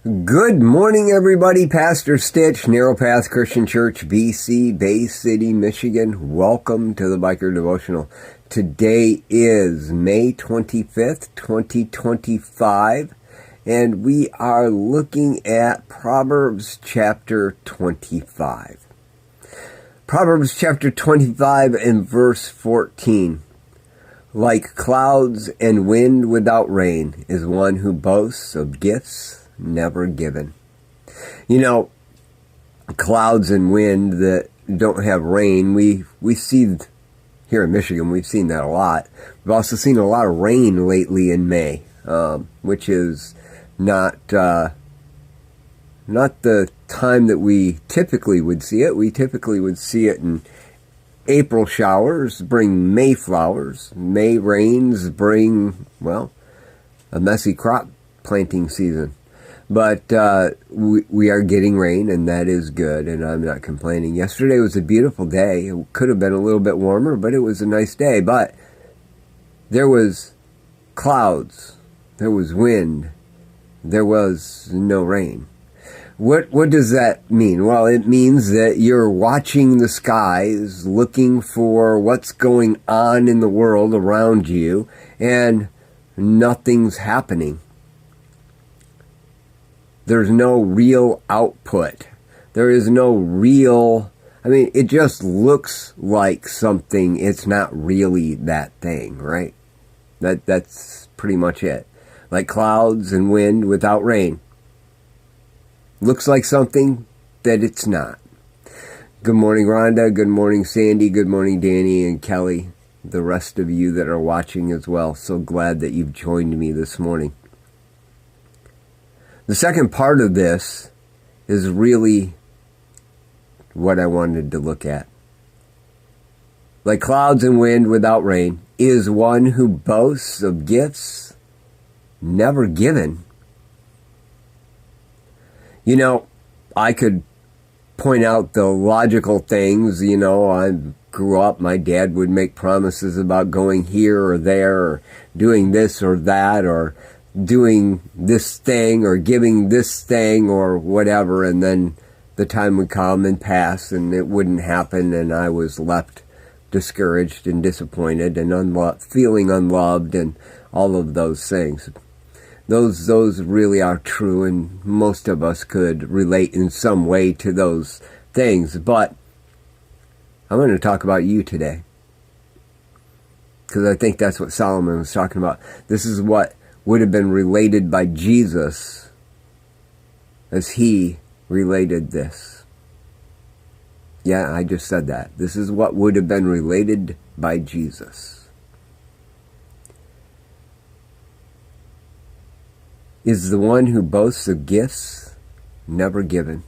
Good morning, everybody. Pastor Stitch, Narrow Path Christian Church, BC, Bay City, Michigan. Welcome to the Biker Devotional. Today is May 25th, 2025, and we are looking at Proverbs chapter 25. Proverbs chapter 25 and verse 14. Like clouds and wind without rain is one who boasts of gifts never given. You know, clouds and wind that don't have rain, we see here in Michigan, we've seen that a lot. We've also seen a lot of rain lately in May, which is not the time that we typically would see it. We typically would see it in April showers bring May flowers. May rains bring, well, a messy crop planting season. But we are getting rain, and that is good, and I'm not complaining. Yesterday was a beautiful day. It could have been a little bit warmer, but it was a nice day. But there was clouds, there was wind, there was no rain. What does that mean? Well, it means that you're watching the skies, looking for what's going on in the world around you, and nothing's happening. There's no real output. There is no real, it just looks like something. It's not really that thing, right? That's pretty much it. Like clouds and wind without rain. Looks like something that it's not. Good morning, Rhonda. Good morning, Sandy. Good morning, Danny and Kelly. The rest of you that are watching as well. So glad that you've joined me this morning. The second part of this is really what I wanted to look at. Like clouds and wind without rain is one who boasts of gifts never given. You know, I could point out the logical things. You know, I grew up, my dad would make promises about going here or there, or doing this or that, or doing this thing, or giving this thing, or whatever, and then the time would come and pass, and it wouldn't happen, and I was left discouraged and disappointed and feeling unloved, and all of those things. Those really are true, and most of us could relate in some way to those things. But I'm going to talk about you today, because I think that's what Solomon was talking about. This is what would have been related by Jesus as he related this. Yeah, I just said that. This is what would have been related by Jesus. Is the one who boasts of gifts never given.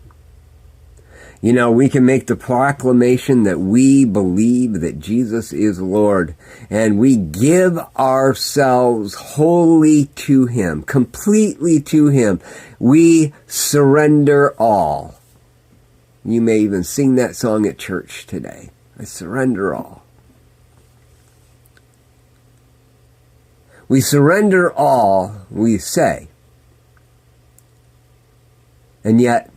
You know, we can make the proclamation that we believe that Jesus is Lord, and we give ourselves wholly to Him, completely to Him. We surrender all. You may even sing that song at church today. I surrender all. We surrender all, we say. And yet,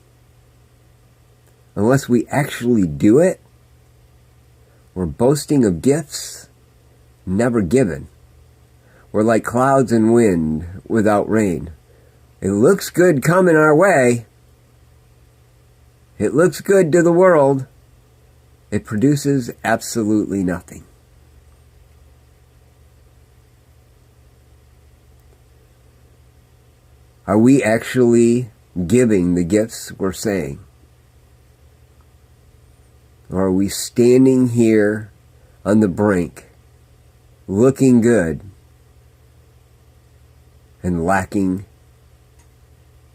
unless we actually do it, we're boasting of gifts never given. We're like clouds and wind without rain. It looks good coming our way. It looks good to the world. It produces absolutely nothing. Are we actually giving the gifts we're saying? Or are we standing here on the brink, looking good, and lacking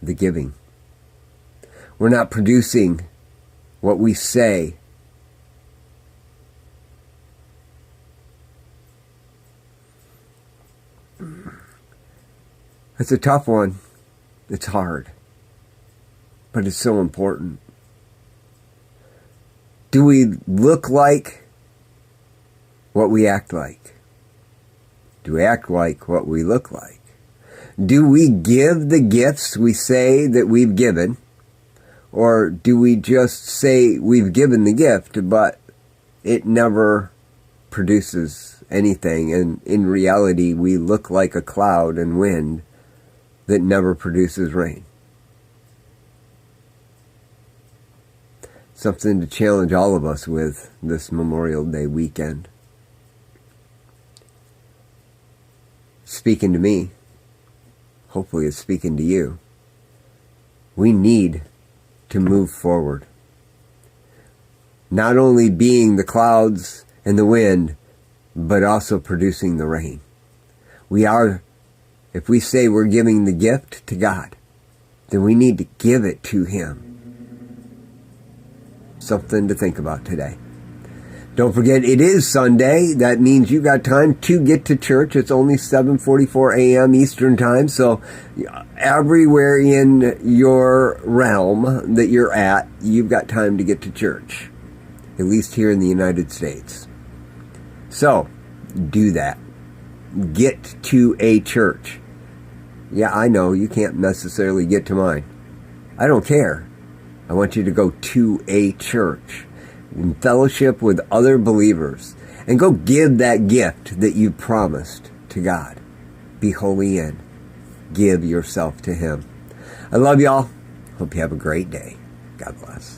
the giving? We're not producing what we say. It's a tough one. It's hard. But it's so important. Do we look like what we act like? Do we act like what we look like? Do we give the gifts we say that we've given? Or do we just say we've given the gift, but it never produces anything? And in reality, we look like a cloud and wind that never produces rain. Something to challenge all of us with this Memorial Day weekend. Speaking to me, hopefully it's speaking to you. We need to move forward. Not only being the clouds and the wind, but also producing the rain. If we say we're giving the gift to God, then we need to give it to Him. Something to think about today. Don't forget, it is Sunday. That means you got time to get to church. It's only 7:44 a.m. Eastern Time, so everywhere in your realm that you're at, you've got time to get to church, at least here in the United States. So, do that. Get to a church. Yeah, I know, you can't necessarily get to mine. I don't care. I want you to go to a church in fellowship with other believers and go give that gift that you promised to God. Be holy and give yourself to Him. I love y'all. Hope you have a great day. God bless.